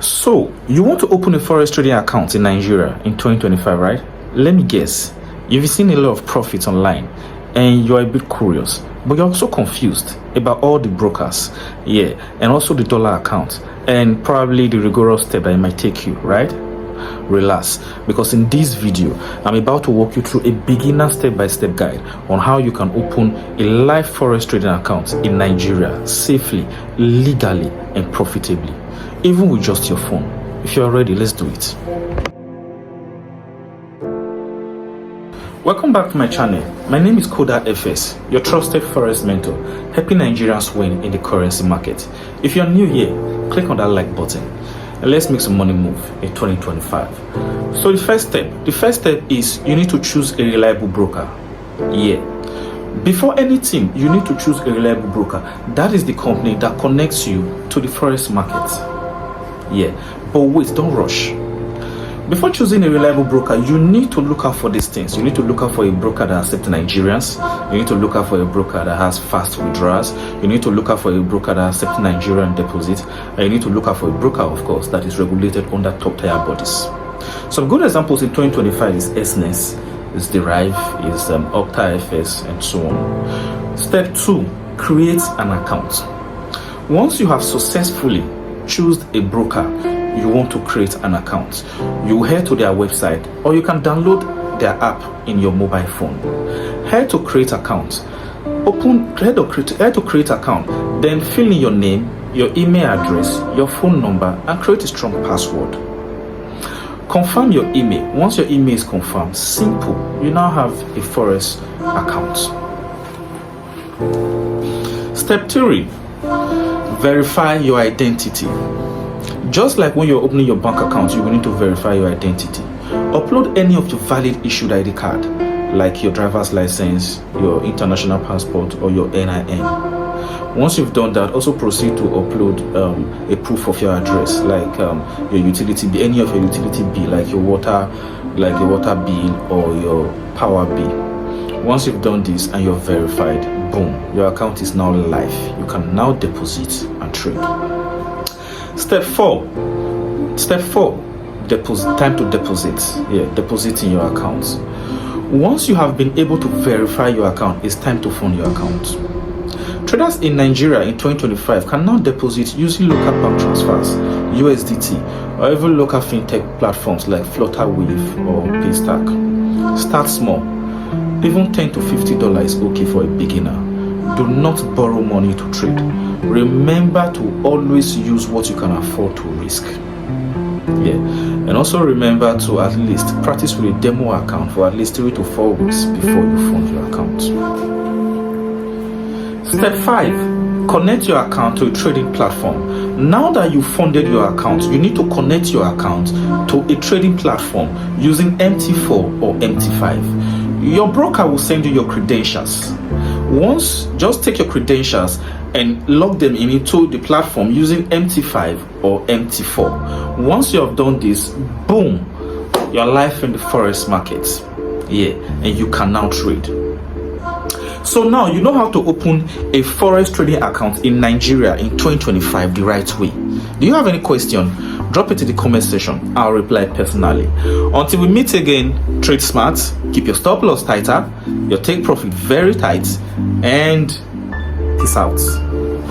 So, you want to open a forex trading account in Nigeria in 2025, right? Let me guess. You've seen a lot of profits online and you're a bit curious, but you're also confused about all the brokers, and also the dollar account, and probably the rigorous step that it might take you, right? Relax, because in this video, I'm about to walk you through a beginner step-by-step guide on how you can open a live forex trading account in Nigeria safely, legally, and profitably, even with just your phone. If you're ready, let's do it. Welcome back to my channel. My name is Koda FS, your trusted forex mentor, helping Nigerians win in the currency market. If you're new here, click on that like button and let's make some money move in 2025. So the first step is you need to choose a reliable broker. Before anything, you need to choose a reliable broker. That is the company that connects you to the forex market. But wait, don't rush. Before choosing a reliable broker, you need to look out for these things. You need to look out for a broker that accepts Nigerians. You need to look out for a broker that has fast withdrawals. You need to look out for a broker that accepts Nigerian deposits. And you need to look out for a broker, of course, that is regulated under top tier bodies. Some good examples in 2025 is SNES, is Derive, is Octa FS, and so on. Step 2, create an account. Once you have successfully chosen a broker you want to create an account, you head to their website or you can download their app in your mobile phone. Head to create account. Head to create account, then fill in your name, your email address, your phone number, and create a strong password. Confirm your email. Once your email is confirmed, simple, you now have a forex account. Step 3, verify your identity. Just like when you're opening your bank account, you will need to verify your identity. Upload any of your valid issued ID card, like your driver's license, your international passport, or your NIN. Once you've done that, also proceed to upload a proof of your address, like your utility bill, any of your utility bill, like your water bill or your power bill. Once you've done this and you're verified, boom, your account is now live. You can now deposit and trade. Step 4, time to deposit. Deposit in your account. Once you have been able to verify your account, it's time to fund your account. Traders in Nigeria in 2025 can now deposit using local bank transfers, USDT, or even local fintech platforms like Flutterwave or Paystack. Start small. Even $10 to $50 is okay for a beginner. Do not borrow money to trade. Remember to always use what you can afford to risk. And also remember to at least practice with a demo account for at least 3 to 4 weeks before you fund your account. Step 5, connect your account to a trading platform. Now that you've funded your account, you need to connect your account to a trading platform using MT4 or MT5. Your broker will send you your credentials. Once, just take your credentials and log them into the platform using MT5 or MT4. Once you have done this, boom, you're live in the forex market. And you can now trade. So now you know how to open a forex trading account in Nigeria in 2025 the right way. Do you have any question? Drop it in the comment section. I'll reply personally. Until we meet again, trade smart, keep your stop loss tighter, your take profit very tight, and peace out.